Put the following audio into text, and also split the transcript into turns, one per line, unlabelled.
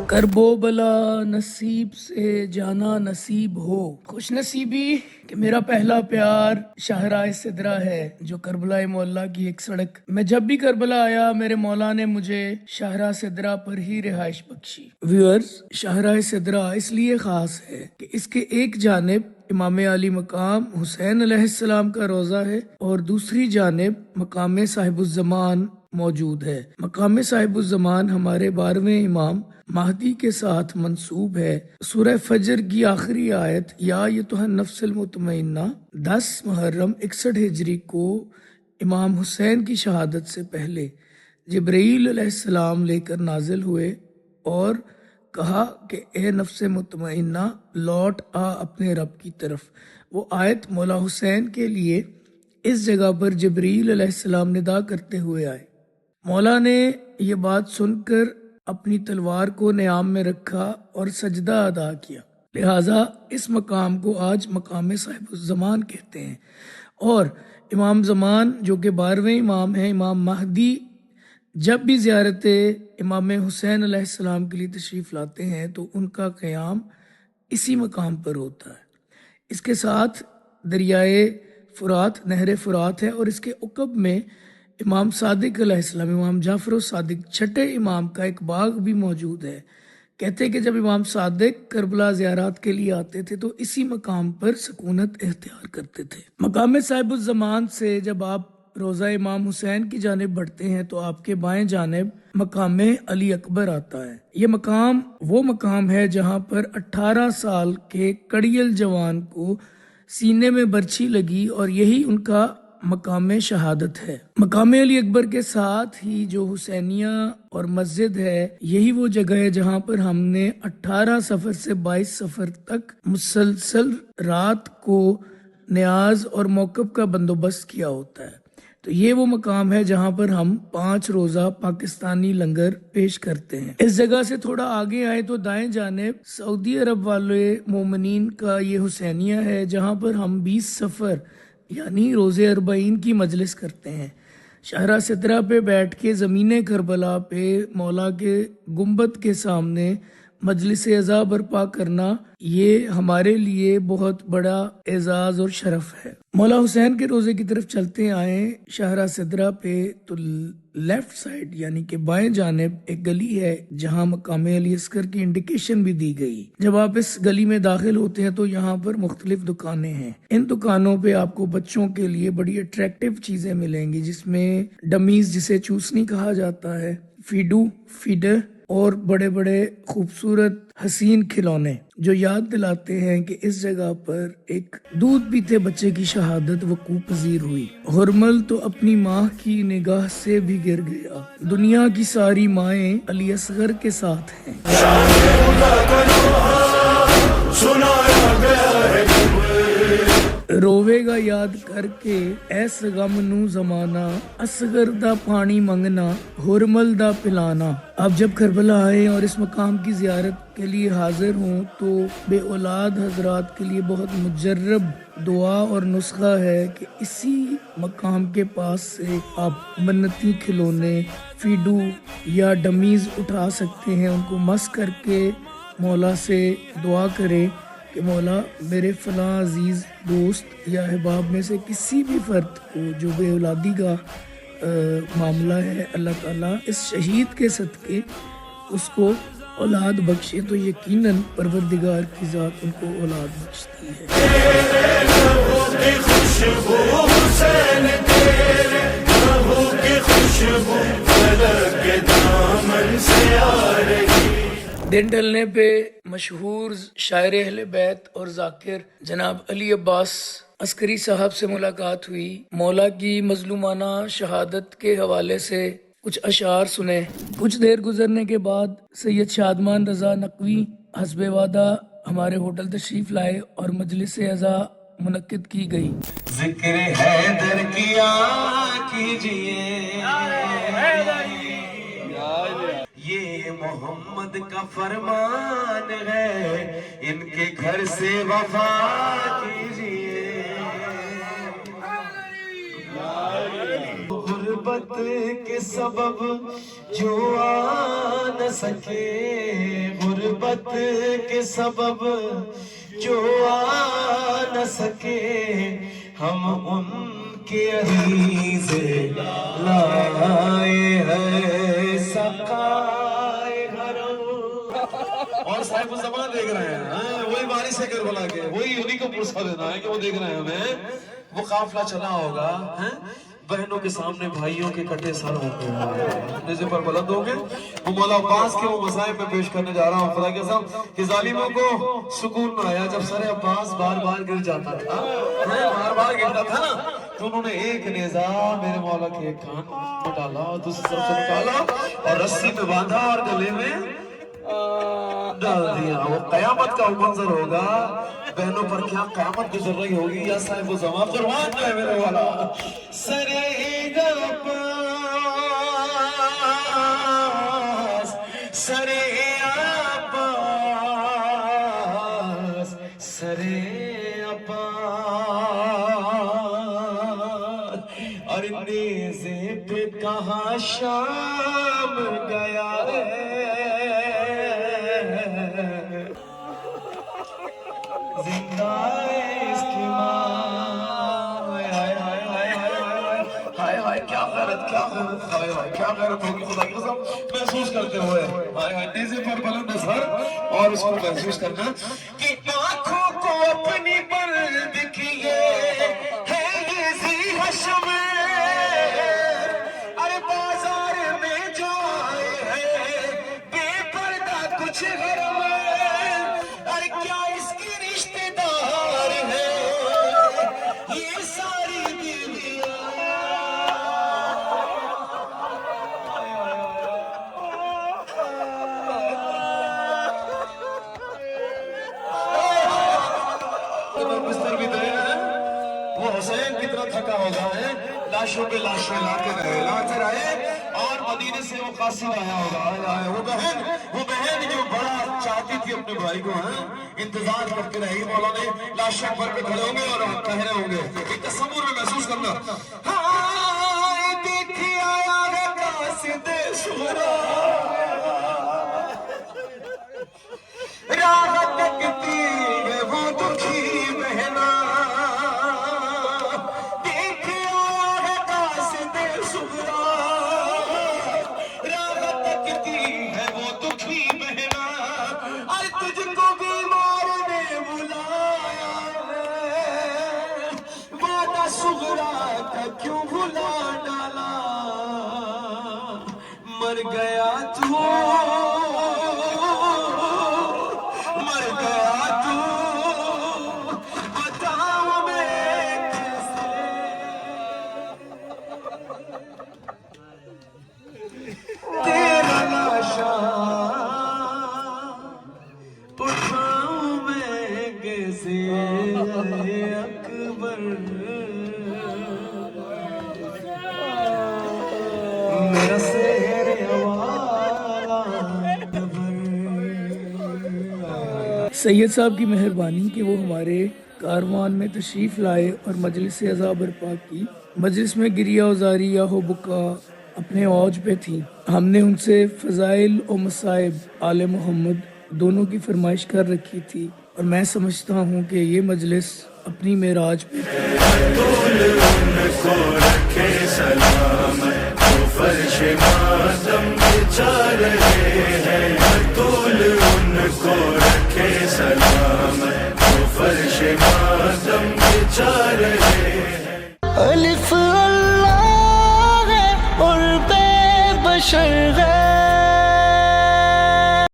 کربو بلا نصیب سے جانا نصیب ہو، خوش نصیبی کہ میرا پہلا پیار شاہراہ سدرہ ہے جو کربلا مولا کی ایک سڑک۔ میں جب بھی کربلا آیا میرے مولا نے مجھے شاہراہ سدرہ پر ہی رہائش بخشی۔ ویورز، شاہراہ سدرہ اس لیے خاص ہے کہ اس کے ایک جانب امام علی مقام حسین علیہ السلام کا روضہ ہے اور دوسری جانب مقام صاحب الزمان موجود ہے۔ مقام صاحب الزمان ہمارے 12ویں امام مہدی کے ساتھ منسوب ہے۔ سورہ فجر کی آخری آیت یا ایتھا النفس المطمئنہ 10 محرم 61 ہجری کو امام حسین کی شہادت سے پہلے جبرائیل علیہ السلام لے کر نازل ہوئے اور کہا کہ اے نفس مطمئنہ لوٹ آ اپنے رب کی طرف۔ وہ آیت مولا حسین کے لیے اس جگہ پر جبرائیل علیہ السلام ندا کرتے ہوئے آئے۔ مولا نے یہ بات سن کر اپنی تلوار کو نیام میں رکھا اور سجدہ ادا کیا، لہٰذا اس مقام کو آج مقام صاحب الزمان کہتے ہیں۔ اور امام زمان جو کہ 12ویں امام ہیں، امام مہدی، جب بھی زیارت امام حسین علیہ السلام کے لیے تشریف لاتے ہیں تو ان کا قیام اسی مقام پر ہوتا ہے۔ اس کے ساتھ دریائے فرات، نہر فرات ہے اور اس کے عقب میں امام صادق علیہ السلام، امام جعفر الصادق چھٹے امام کا ایک باغ بھی موجود ہے۔ کہتے ہیں کہ جب امام صادق کربلا زیارات کے لیے آتے تھے تو اسی مقام پر سکونت اختیار کرتے تھے۔ مقام صاحب الزمان سے جب آپ روضہ امام حسین کی جانب بڑھتے ہیں تو آپ کے بائیں جانب مقام علی اکبر آتا ہے۔ یہ مقام وہ مقام ہے جہاں پر 18 سال کے کڑیل جوان کو سینے میں برچھی لگی اور یہی ان کا مقام شہادت ہے۔ مقام علی اکبر کے ساتھ ہی جو حسینیہ اور مسجد ہے، یہی وہ جگہ ہے جہاں پر ہم نے 18 سفر سے 22 سفر تک مسلسل رات کو نیاز اور موقف کا بندوبست کیا ہوتا ہے۔ تو یہ وہ مقام ہے جہاں پر ہم 5 روزہ پاکستانی لنگر پیش کرتے ہیں۔ اس جگہ سے تھوڑا آگے آئے تو دائیں جانب سعودی عرب والے مومنین کا یہ حسینیہ ہے جہاں پر ہم 20 سفر یعنی روزے 40 کی مجلس کرتے ہیں۔ شاہراہ سدرہ پہ بیٹھ کے زمین کربلا پہ مولا کے گنبد کے سامنے مجلس عزا برپا کرنا یہ ہمارے لیے بہت بڑا اعزاز اور شرف ہے۔ مولا حسین کے روزے کی طرف چلتے آئیں شاہراہ سدرہ پہ تو لیفٹ سائڈ یعنی کہ بائیں جانب ایک گلی ہے جہاں مقام علی اصغر کی انڈیکیشن بھی دی گئی۔ جب آپ اس گلی میں داخل ہوتے ہیں تو یہاں پر مختلف دکانیں ہیں۔ ان دکانوں پہ آپ کو بچوں کے لیے بڑی اٹریکٹیو چیزیں ملیں گی جس میں ڈمیز جسے چوسنی کہا جاتا ہے، فیڈو، فیڈر اور بڑے بڑے خوبصورت حسین کھلونے جو یاد دلاتے ہیں کہ اس جگہ پر ایک دودھ پیتے بچے کی شہادت وقوع پذیر ہوئی۔ ہرمل تو اپنی ماں کی نگاہ سے بھی گر گیا، دنیا کی ساری مائیں علی اصغر کے ساتھ ہیں۔ روے گا یاد کر کے ایس غم نو زمانہ، اصغر دا پانی منگنا ہرمل دا پلانا۔ اب جب کربلا آئے اور اس مقام کی زیارت کے لیے حاضر ہوں تو بے اولاد حضرات کے لیے بہت مجرب دعا اور نسخہ ہے کہ اسی مقام کے پاس سے آپ منتی کھلونے، فیڈو یا ڈمیز اٹھا سکتے ہیں، ان کو مس کر کے مولا سے دعا کریں کہ مولا میرے فلاں عزیز دوست یا احباب میں سے کسی بھی فرد کو جو بے اولادی کا معاملہ ہے، اللہ تعالیٰ اس شہید کے صدقے اس کو اولاد بخشے تو یقیناً پروردگار کی ذات ان کو اولاد بخشتی ہے۔ دن ڈھلنے پہ مشہور شاعر اہل بیت اور ذاکر جناب علی عباس عسکری صاحب سے ملاقات ہوئی۔ مولا کی مظلومانہ شہادت کے حوالے سے کچھ اشعار سنے۔ کچھ دیر گزرنے کے بعد سید شادمان رضا نقوی حسب وعدہ ہمارے ہوٹل تشریف لائے اور مجلس عزا منعقد کی گئی۔
ذکر حیدر کیا کیجئے، یہ محمد کا فرمان ہے، ان کے گھر سے وفا کیجئے۔ غربت کے سبب جو آ نہ سکے، غربت کے سبب جو آ نہ سکے، ہم ان کے عزیز لائے ہیں سقائے حرم۔ اور صاحب زمان دیکھ رہے ہیں، وہی بارش ہے کربلا کے، وہی انہی کو پرسہ دینا ہے کہ وہ دیکھ رہے ہیں ہمیں۔ وہ قافلہ چلا ہوگا، بہنوں کے سامنے بھائیوں کے کٹے سر ہوتے ہیں، نیزے پر بلند ہوں گے۔ وہ مولا عباس کے وہ مصائب میں پیش کرنے جا رہا ہوں خدا کے ساتھ کہ ظالموں کو سکون نہ آیا جب سر عباس بار بار گر جاتا تھا، بار بار گرتا تھا نا، تو انہوں نے ایک نیزہ میرے مولا کے ایک کان میں ڈالا، دوسری طرف سے نکالا اور رسی پہ باندھا اور گلے میں ڈال دیا۔ وہ قیامت کا منظر ہوگا، بہنوں پر کیا قیامت گزر رہی ہوگی۔ یا صاحب و زمان قربان جو ہے میرے والا سرے عباس، سرے عباس، سرے عباس، اور نیزے پہ کہاں شام گیا ہے، زندہ اس کی ماں، ہائے ہائے کیا غیرت، کیا غیرت، ہائے ہائے کیا غیرت ہوگی خدا کی قسم محسوس کرتے ہوئے، ہائے ہائے نیزے پر بلند سر اور اس کو محسوس کرنا کہ آنکھوں کو اپنی بلند کیے ہے یہ ذی حشم، ارے بازار میں جو آئے ہیں بے پردہ کچھ غرم، ارے کیا اس کی رشتہ دار ہے یہ ساری بیویاں، بستر بھی دے ہیں، وہ حسین کتنا تھکا ہوگا ہے، لاشوں پہ لاشیں لاتے رہے اور مدینے سے وہ قاصد آیا ہوگا، وہ بہن جو بڑا چاہتی تھی اپنے بھائی کو، انتظار کرتے رہی، مولا نے لاشوں پر کے کھڑے ہوں گے اور کہہ رہے ہوں گے، ایک تصور میں محسوس کرنا، ہائے دیکھی آیا ہے قاصد شورا، راہ تکتی ہے وہ دکھی بہنا، دیکھی آیا ہے قاصد شورا، راہ تکتی ہے وہ دکھی بہنا، اور تجھ کو بیمار نے بلایا ہے، وعدہ صغرا کا کیوں بھلا ڈالا، مر گیا تو، مر گیا تو، بتاؤ میں کیسے، تیرا لاشا اٹھاؤں میں کیسے اکبر، میرا سیر والا دبر۔
سید صاحب کی مہربانی کہ وہ ہمارے کاروان میں تشریف لائے اور مجلس عزا برپا کی۔ مجلس میں گریہ وزاری یا ہو بکا اپنے اوج پہ تھی۔ ہم نے ان سے فضائل و مصائب آل محمد دونوں کی فرمائش کر رکھی تھی، اور میں سمجھتا ہوں کہ یہ مجلس اپنی معراج پہ تھی۔ فرش ماتم بچا رہے ہیں، طول ان کو رکھے سلام، فرش ماتم بچا رہے ہیں۔ الف اللہ ہے اور بے بشر ہے،